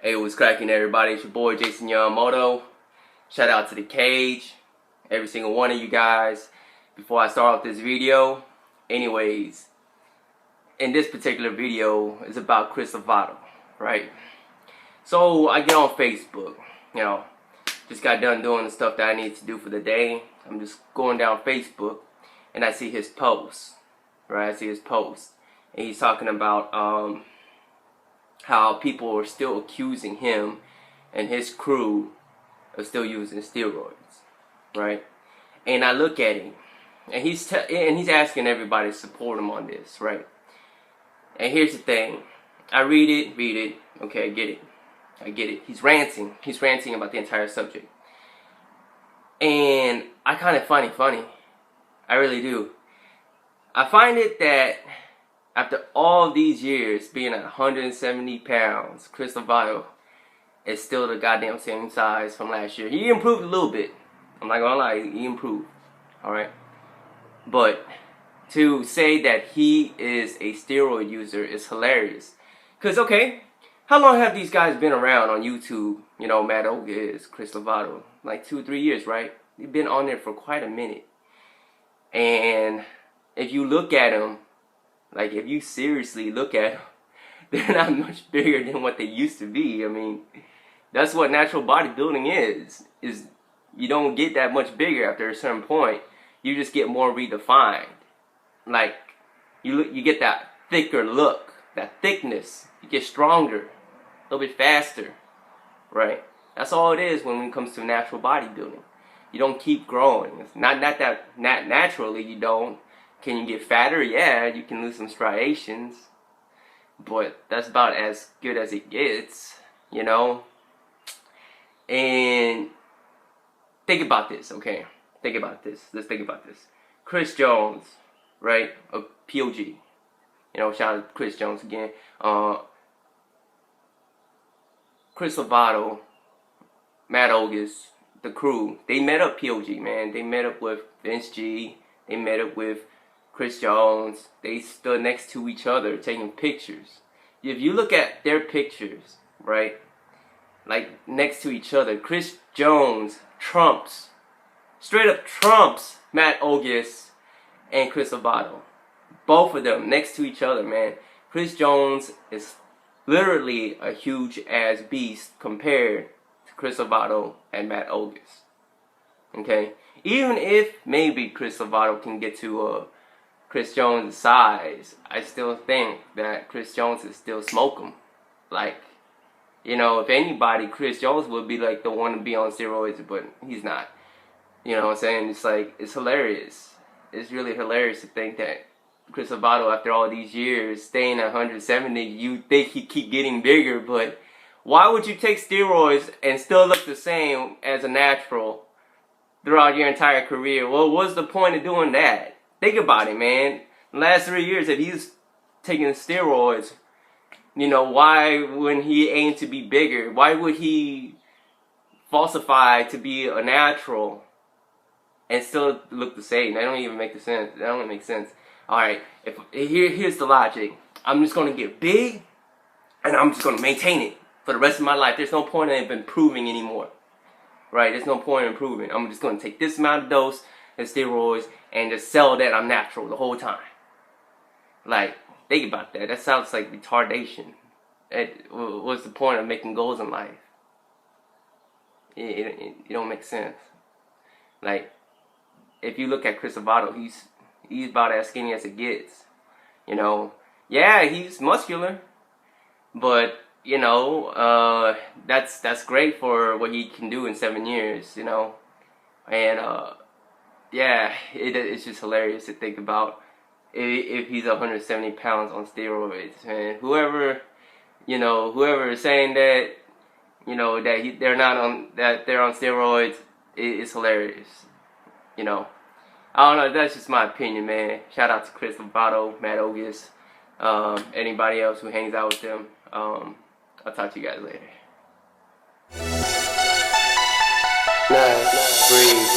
Hey, what's cracking, everybody? It's your boy Jason Yamamoto. Shout out to the cage, every single one of you guys. Before I start off this video, anyways, in this particular video, it's about Chris Lavado, right? So I get on Facebook, just got done doing the stuff that I need to do for the day. I'm just going down Facebook, and I see his post, right? I see his post, and he's talking about how people are still accusing him and his crew of still using steroids, right? And I look at him, and he's asking everybody to support him on this, right? And here's the thing, I read it, okay, I get it. He's ranting about the entire subject, and I kind of find it funny. I really do. I find it that after all these years being at 170 pounds, Chris Lavado is still the goddamn same size from last year. He improved a little bit. I'm not gonna lie, he improved. Alright? But to say that he is a steroid user is hilarious. Because, okay, how long have these guys been around on YouTube? Matt Ogus, Chris Lavado. Like 2 or 3 years, right? They've been on there for quite a minute. And if you look at them, like, if you seriously look at them, they're not much bigger than what they used to be. I mean, that's what natural bodybuilding is you don't get that much bigger after a certain point. You just get more redefined. Like, you get that thicker look, that thickness. You get stronger, a little bit faster, right? That's all it is when it comes to natural bodybuilding. You don't keep growing. It's not naturally you don't. Can you get fatter? Yeah, you can lose some striations, but that's about as good as it gets, And think about this, okay? Think about this. Let's think about this. Chris Jones, right? Of POG. Shout out to Chris Jones again. Chris Lavado, Matt Ogus, the crew. They met up POG, man. They met up with Vince G. They met up with Chris Jones. They stood next to each other taking pictures. If you look at their pictures, right, like next to each other, Chris Jones straight up trumps Matt Ogus and Chris Lavado. Both of them next to each other, man. Chris Jones is literally a huge ass beast compared to Chris Lavado and Matt Ogus. Okay? Even if maybe Chris Lavado can get to Chris Jones' size, I still think that Chris Jones is still smoke him. Like, if anybody, Chris Jones would be like the one to be on steroids, but he's not. You know what I'm saying? It's like, it's hilarious. It's really hilarious to think that Chris Lavado, after all these years, staying at 170, you think he'd keep getting bigger, but why would you take steroids and still look the same as a natural throughout your entire career? Well, what's the point of doing that? Think about it, man. The last 3 years, if he's taking steroids, why wouldn't he aim to be bigger? Why would he falsify to be a natural and still look the same? That don't even make sense. That don't make sense. Alright, here's the logic. I'm just going to get big, and I'm just going to maintain it for the rest of my life. There's no point in improving anymore. Right? There's no point in improving. I'm just going to take this amount of dose of steroids and just sell that I'm natural the whole time. Like, think about that. That sounds like retardation. What's the point of making goals in life? It don't make sense. Like, if you look at Chris Lavado, he's about as skinny as it gets. Yeah, he's muscular, but that's great for what he can do in 7 years, and yeah, it's just hilarious to think about if he's 170 pounds on steroids. And whoever is saying that, that they're on steroids, it's hilarious. I don't know, that's just my opinion, man. Shout out to Chris Lavado, Matt Ogus, anybody else who hangs out with them. I'll talk to you guys later. Breathe.